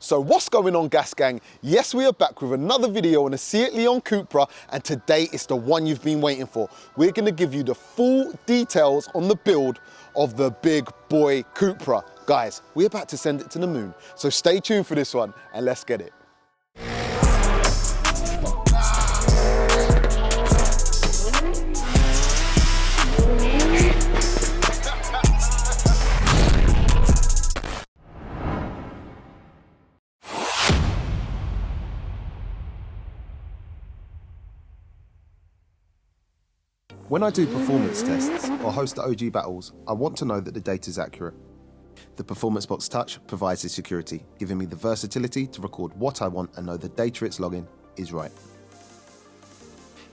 So what's going on, Gas Gang? Yes, we are back with another video on a Seat Leon Cupra, and today it's the one you've been waiting for. We're going to give you the full details on the build of the big boy Cupra. Guys, we're about to send it to the moon, so stay tuned for this one and let's get it. When I do performance tests or host the OG battles, I want to know that the data is accurate. The Performance Box Touch provides this security, giving me the versatility to record what I want and know the data it's logging is right.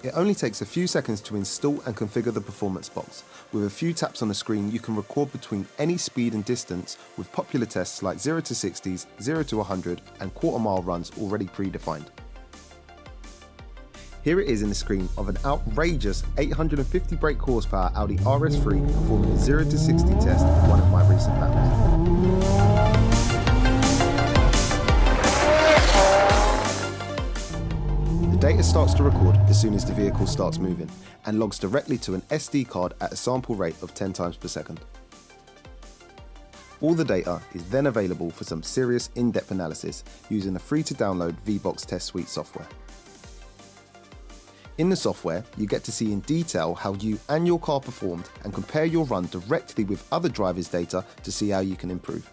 It only takes a few seconds to install and configure the Performance Box. With a few taps on the screen, you can record between any speed and distance with popular tests like 0 to 60s, 0 to 100 and quarter-mile runs already predefined. Here it is in the screen of an outrageous 850 brake horsepower Audi RS3 performing a 0 to 60 test in one of my recent battles. The data starts to record as soon as the vehicle starts moving and logs directly to an SD card at a sample rate of 10 times per second. All the data is then available for some serious in-depth analysis using the free-to-download VBox Test Suite software. In the software, you get to see in detail how you and your car performed and compare your run directly with other drivers' data to see how you can improve.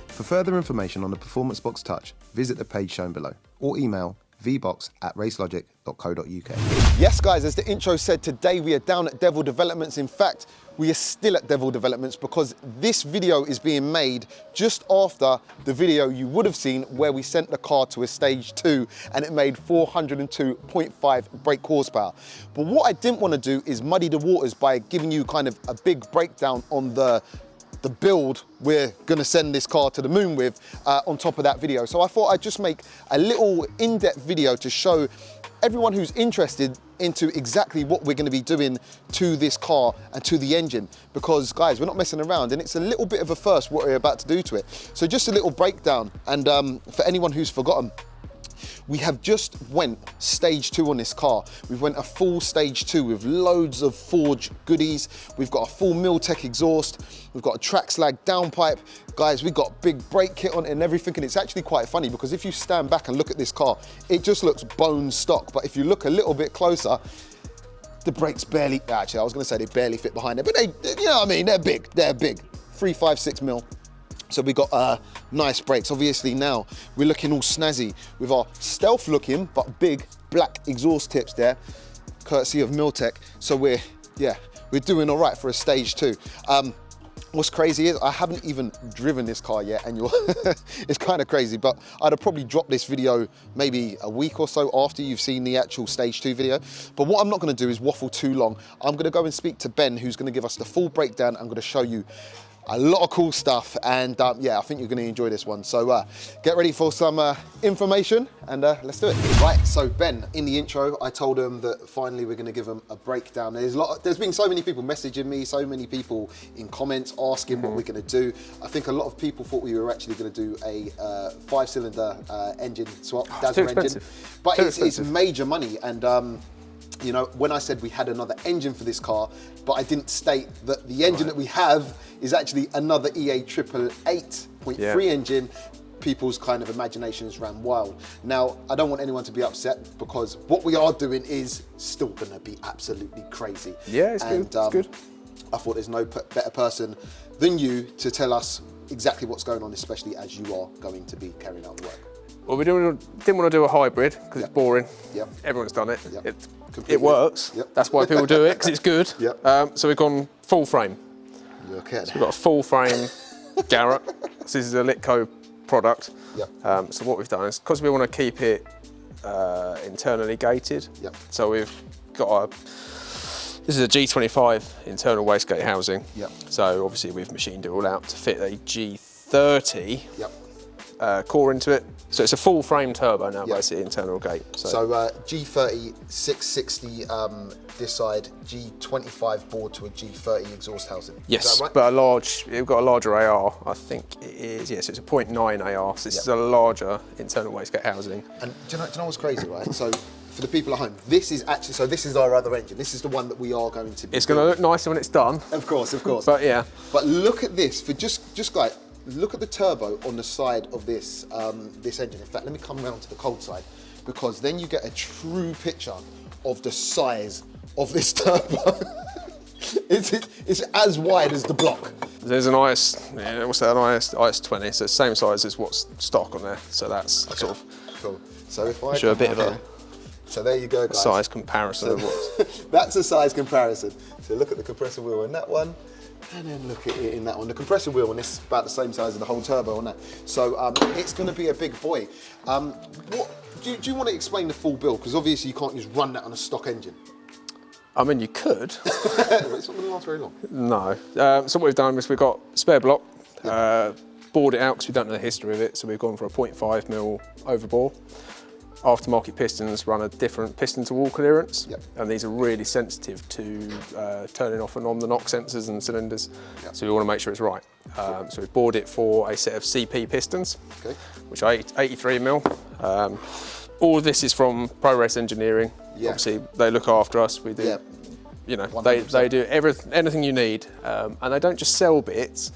For further information on the Performance Box Touch, visit the page shown below or email vbox@racelogic.co.uk. Yes guys, as the intro said, today we are down at Devil Developments. In fact, we are still at Devil Developments because this video is being made just after the video you would have seen where we sent the car to a stage 2 and it made 402.5 brake horsepower. But what I didn't want to do is muddy the waters by giving you kind of a big breakdown on the build we're gonna send this car to the moon with on top of that video. So I thought I'd just make a little in-depth video to show everyone who's interested into exactly what we're gonna be doing to this car and to the engine. Because guys, we're not messing around and it's a little bit of a first what we're about to do to it. So just a little breakdown, and for anyone who's forgotten, we have just went stage 2 on this car. We've went a full stage 2 with loads of forge goodies. We've got a full Miltech exhaust. We've got a track slag downpipe. Guys, we've got big brake kit on it and everything. And it's actually quite funny because if you stand back and look at this car, it just looks bone stock. But if you look a little bit closer, the brakes barely, actually I was gonna say they barely fit behind it, but they, you know what I mean, they're big, 356 mil. So we got nice brakes. Obviously now we're looking all snazzy with our stealth looking but big black exhaust tips there, courtesy of Miltech. So we're doing all right for a stage 2. What's crazy is I haven't even driven this car yet, and it's kind of crazy, but I'd have probably dropped this video maybe a week or so after you've seen the actual stage 2 video. But what I'm not gonna do is waffle too long. I'm gonna go and speak to Ben, who's gonna give us the full breakdown. I'm gonna show you a lot of cool stuff, and yeah, I think you're going to enjoy this one. So get ready for some information, and let's do it. Right, so Ben, in the intro, I told him that finally we're going to give him a breakdown. There's been so many people messaging me, so many people in comments asking what we're going to do. I think a lot of people thought we were actually going to do a 5-cylinder engine swap, Dazzler engine, but it's major money. And you know, when I said we had another engine for this car, but I didn't state that the engine that we have is actually another EA 888.3 engine, people's kind of imaginations ran wild. Now, I don't want anyone to be upset because what we are doing is still gonna be absolutely crazy. Yeah, it's good, it's good. I thought there's no better person than you to tell us exactly what's going on, especially as you are going to be carrying out the work. Well, we didn't want to do a hybrid because it's boring. Yep. Everyone's done it. Yep. It works. Yep. That's why people do it, because it's good. Yep. So we've gone full frame. Look at So we've got a full frame Garrett. This is a Littco product. Yep. So what we've done is, because we want to keep it internally gated, yep. so we've got this is a G25 internal wastegate housing. Yep. So obviously we've machined it all out to fit a G30. Yep. core into it. So it's a full frame turbo now, basically, internal gate. So G30 660 this side, G25 board to a G30 exhaust housing. Yes, is that right? but you've got a larger AR. I think it is, yes, it's a 0.9 AR. So this is a larger internal wastegate housing. And do you know what's crazy, right? So for the people at home, this is actually, so this is our other engine. This is the one that we are going to be It's going to look nicer when it's done. Of course, of course. But yeah. But look at this, for just like, look at the turbo on the side of this this engine. In fact, let me come around to the cold side, because then you get a true picture of the size of this turbo. it's as wide as the block. There's an IS, what's that, an IS 20, so it's the same size as what's stock on there. So that's sort of cool. So if I show a bit of a so there you go, guys. Size comparison of what's. That's a size comparison. So look at the compressor wheel in that one, and then look at it in that one. The compressor wheel on this is about the same size as the whole turbo on that. So it's going to be a big boy. What do you want to explain the full build? Because obviously you can't just run that on a stock engine. I mean, you could. It's not going to last very long. No. So what we've done is we've got spare block, bored it out because we don't know the history of it. So we've gone for a 0.5mm overbore. Aftermarket pistons run a different piston to wall clearance, and these are really sensitive to turning off and on the knock sensors and cylinders. So we want to make sure it's right. So we've bored it for a set of CP pistons, which are 83mm. All of this is from Pro Race Engineering. Obviously, they look after us. We do, you know, they do anything you need, and they don't just sell bits.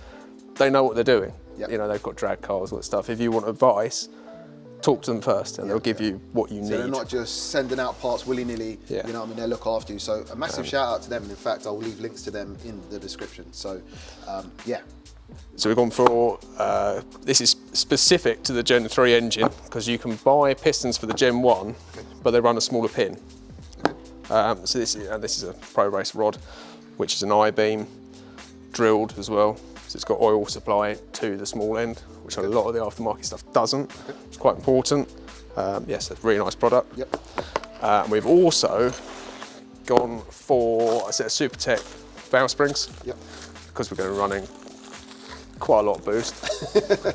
They know what they're doing. You know, they've got drag cars, all that stuff. If you want advice, talk to them first, and they'll give you what you need. So they're not just sending out parts willy-nilly. You know what I mean? They look after you. So a massive shout out to them. And in fact, I'll leave links to them in the description. So yeah. So we've gone for, this is specific to the Gen 3 engine, because you can buy pistons for the Gen 1, but they run a smaller pin. So this is a Pro Race rod, which is an I-beam, drilled as well. So it's got oil supply to the small end, which a lot of the aftermarket stuff doesn't. It's quite important. Yes, it's a really nice product. And we've also gone for a set of Supertech valve springs, because we're going to be running quite a lot of boost,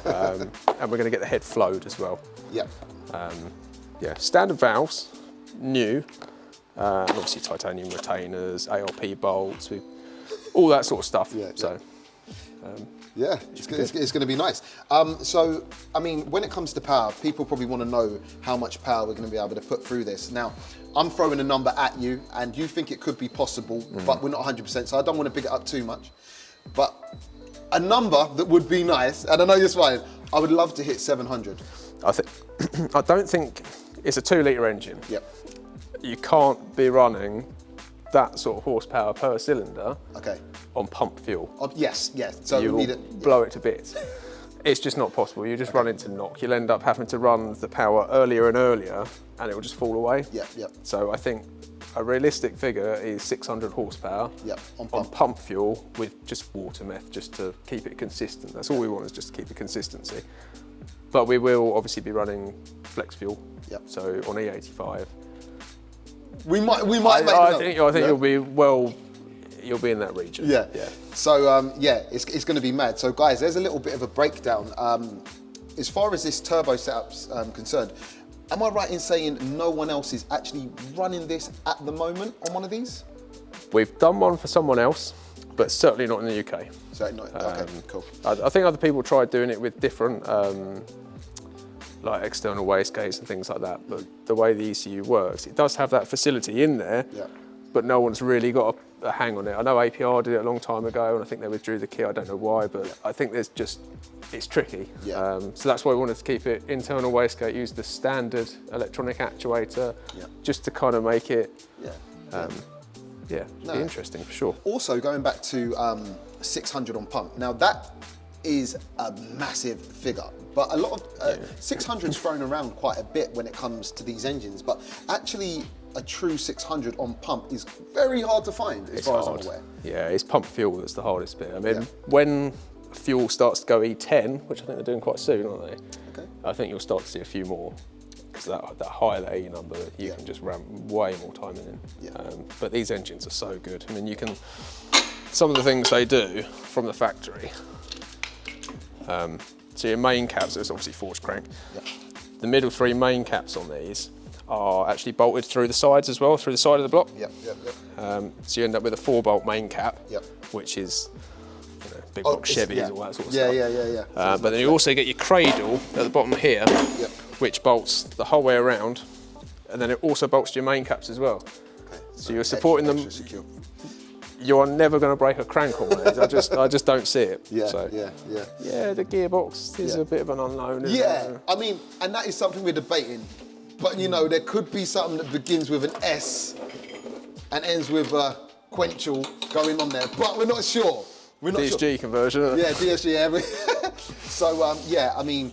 and we're going to get the head flowed as well. Yeah, standard valves, new, and obviously titanium retainers, ARP bolts, all that sort of stuff. It's going to be nice. So, I mean, when it comes to power, people probably want to know how much power we're going to be able to put through this. Now, I'm throwing a number at you, and you think it could be possible, but we're not 100%, so I don't want to big it up too much. But a number that would be nice, and I know you're smiling, I would love to hit 700. I don't think it's a 2-litre engine. You can't be running that sort of horsepower per cylinder on pump fuel. Yes. So you we need it, blow it to bits. It's just not possible. You just run into knock. You'll end up having to run the power earlier and earlier, and it will just fall away. So I think a realistic figure is 600 horsepower on pump fuel with just water meth, just to keep it consistent. That's all we want, is just to keep the consistency. But we will obviously be running flex fuel. So on E85. We might I think you'll be in that region. So it's going to be mad. So guys, there's a little bit of a breakdown. As far as this turbo setup's concerned, am I right in saying no one else is actually running this at the moment on one of these? We've done one for someone else, but certainly not in the UK. Certainly not. Okay, cool. I think other people tried doing it with different like external wastegates and things like that, but the way the ECU works, it does have that facility in there, but no one's really got a hang on it. I know APR did it a long time ago, and I think they withdrew the kit. I don't know why, but I think it's tricky. So that's why we wanted to keep it internal wastegate, use the standard electronic actuator, just to kind of make it, be interesting for sure. Also, going back to 600 on pump. Now that is a massive figure, but a lot of 600's thrown around quite a bit when it comes to these engines, but actually a true 600 on pump is very hard to find, as far as I'm aware. Yeah, it's pump fuel that's the hardest bit. I mean, when fuel starts to go E10, which I think they're doing quite soon, aren't they? I think you'll start to see a few more, because that higher that E number, you can just ram way more time in. But these engines are so good. I mean, some of the things they do from the factory, So your main caps, it's obviously forged crank. Yep. The middle 3 main caps on these are actually bolted through the sides as well, through the side of the block. Yep, yep, yep. So you end up with a 4-bolt main cap, Yep. which is big block Chevys, all that sort of yeah, stuff. Yeah. But then you also get your cradle at the bottom here, Yep. which bolts the whole way around, and then it also bolts your main caps as well. Okay. So you're supporting extra them. secure. You are never going to break a crank on these. I just don't see it. Yeah, So, yeah. yeah, the gearbox is Yeah. a bit of an unknown. Isn't Yeah, it? I mean, and that is something we're debating. But you know, there could be something that begins with an S and ends with a Quenchel going on there, but we're not sure. We're not DSG sure. conversion. Isn't it? Yeah, DSG. Yeah. So yeah, I mean,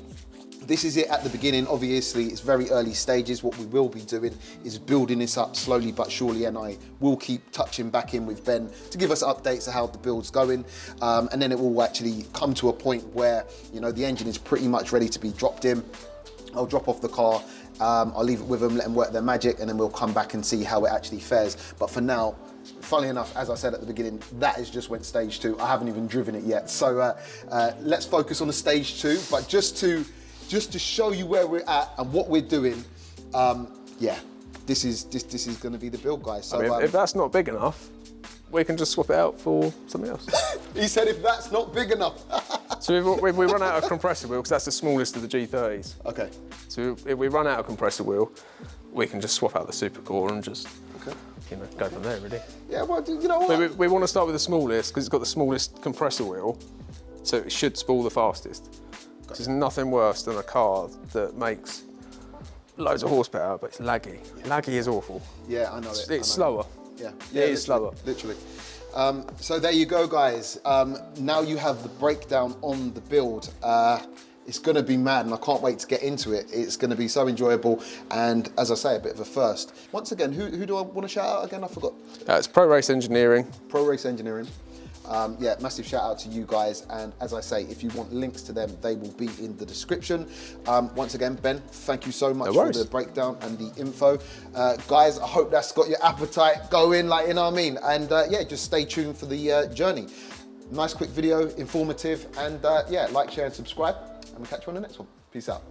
this is it at the beginning. Obviously, it's very early stages. What we will be doing is building this up slowly but surely, and I will keep touching back in with Ben to give us updates of how the build's going, and then it will actually come to a point where, you know, the engine is pretty much ready to be dropped in. I'll drop off the car, I'll leave it with them, let them work their magic, and then we'll come back and see how it actually fares. But for now, funnily enough, as I said at the beginning, that is just went stage 2. I haven't even driven it yet. So let's focus on the stage 2. But just to show you where we're at and what we're doing, yeah, this is going to be the build, guys. So I mean, if that's not big enough, we can just swap it out for something else. he said, if that's not big enough. So if we run out of compressor wheel, because that's the smallest of the G30s. Okay. So if we run out of compressor wheel, we can just swap out the supercore and just, go from there, really. Yeah, well, you know what? We want to start with the smallest because it's got the smallest compressor wheel, so it should spool the fastest. There's nothing worse than a car that makes loads of horsepower, but it's laggy. Yeah. Laggy is awful. Yeah, I know it. It's slower. Yeah, it is slower. Literally. So there you go, guys. Now you have the breakdown on the build. It's going to be mad, and I can't wait to get into it. It's going to be so enjoyable, and as I say, a bit of a first. Once again, who do I want to shout out again? I forgot. It's Pro Race Engineering. Pro Race Engineering. Yeah, massive shout out to you guys, and as I say, if you want links to them, they will be in the description. Once again, Ben, thank you so much for the breakdown and the info. Guys, I hope that's got your appetite going, like, you know what I mean? And yeah, just stay tuned for the journey. Nice quick video, informative, and yeah, like, share, and subscribe, and we'll catch you on the next one. Peace out.